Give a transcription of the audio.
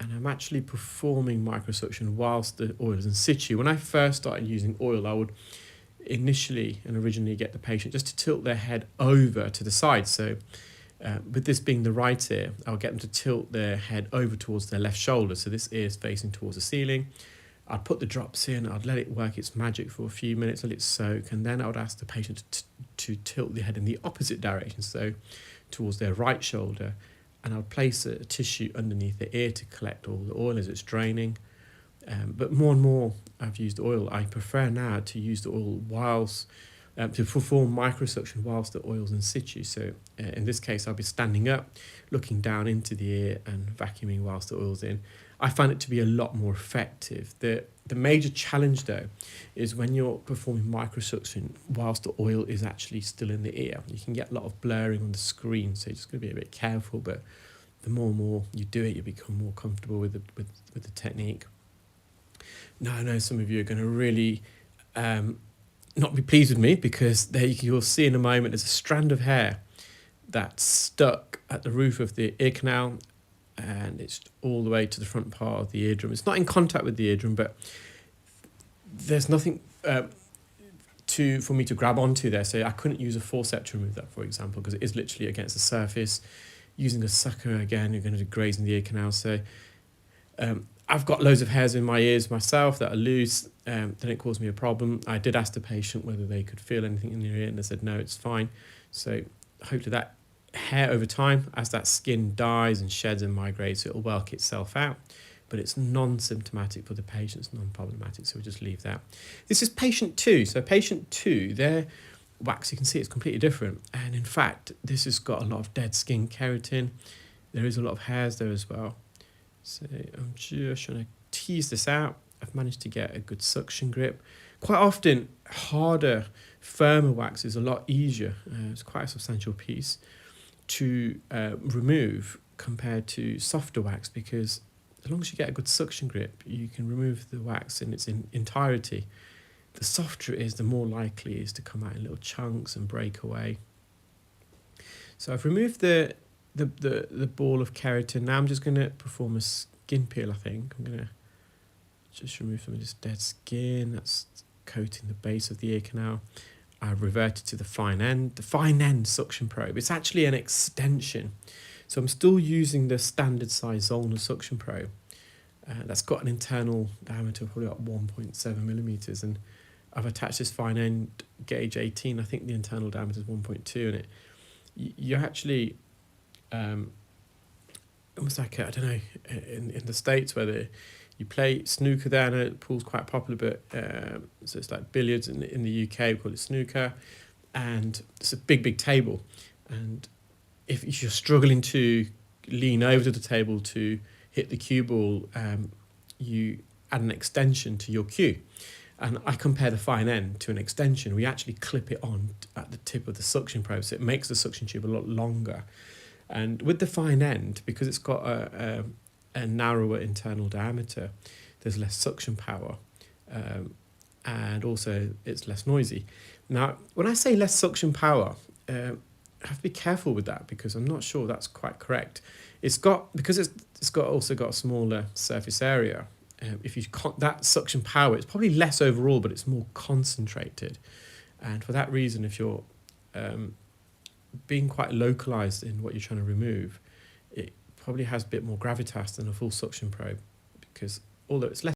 and I'm actually performing microsuction whilst the oil is in situ. When I first started using oil, I would initially and originally get the patient just to tilt their head over to the side. So with this being the right ear, I'll get them to tilt their head over towards their left shoulder. So this ear is facing towards the ceiling. I'd put the drops in, I'd let it work its magic for a few minutes, let it soak, and then I would ask the patient to tilt the head in the opposite direction, so towards their right shoulder, and I'd place a tissue underneath the ear to collect all the oil as it's draining. But more and more I've used oil. I prefer now to use the oil whilst, to perform microsuction whilst the oil's in situ. So in this case, I'll be standing up, looking down into the ear and vacuuming whilst the oil's in. I find it to be a lot more effective. The major challenge though is when you're performing microsuction whilst the oil is actually still in the ear. You can get a lot of blurring on the screen, so you're just going to be a bit careful, but the more and more you do it, you become more comfortable with the technique. Now I know some of you are going to really not be pleased with me, because there you'll see in a moment there's a strand of hair that's stuck at the roof of the ear canal, and it's all the way to the front part of the eardrum. It's not in contact with the eardrum, but there's nothing for me to grab onto there, so I couldn't use a forceps to remove that, for example, because it is literally against the surface. Using a sucker, again, you're going to graze in the ear canal. So I've got loads of hairs in my ears myself that are loose. Then it caused me a problem. I did ask the patient whether they could feel anything in their ear, and they said no, it's fine. So hopefully that hair over time, as that skin dies and sheds and migrates, it'll work itself out, but it's non-symptomatic for the patient, it's non-problematic, so we'll just leave that. This is patient 2. So patient 2, their wax, you can see it's completely different, and in fact this has got a lot of dead skin keratin. There is a lot of hairs there as well. So I'm just trying to tease this out. I've managed to get a good suction grip. Quite often harder, firmer wax is a lot easier. It's quite a substantial piece to remove compared to softer wax, because as long as you get a good suction grip, you can remove the wax in its entirety. The softer it is, the more likely it is to come out in little chunks and break away. So I've removed the ball of keratin. Now I'm just going to perform a skin peel, I think. I'm going to just remove some of this dead skin that's coating the base of the ear canal. I've reverted to the fine end suction probe. It's actually an extension. So I'm still using the standard size Zollner suction probe. That's got an internal diameter of probably about 1.7 millimeters, and I've attached this fine end gauge 18. I think the internal diameter is 1.2, and you're actually almost like, I don't know, in the States where you play snooker there. I know pool's quite popular, but so it's like billiards in the UK, we call it snooker, and it's a big table, and if you're struggling to lean over to the table to hit the cue ball, you add an extension to your cue. And I compare the fine end to an extension. We actually clip it on at the tip of the suction probe, so it makes the suction tube a lot longer. And with the fine end, because it's got a narrower internal diameter, there's less suction power, and also it's less noisy. Now, when I say less suction power, I have to be careful with that, because I'm not sure that's quite correct. Because it's also got a smaller surface area. If you that suction power, it's probably less overall, but it's more concentrated. And for that reason, if you're being quite localized in what you're trying to remove, it probably has a bit more gravitas than a full suction probe, because although it's less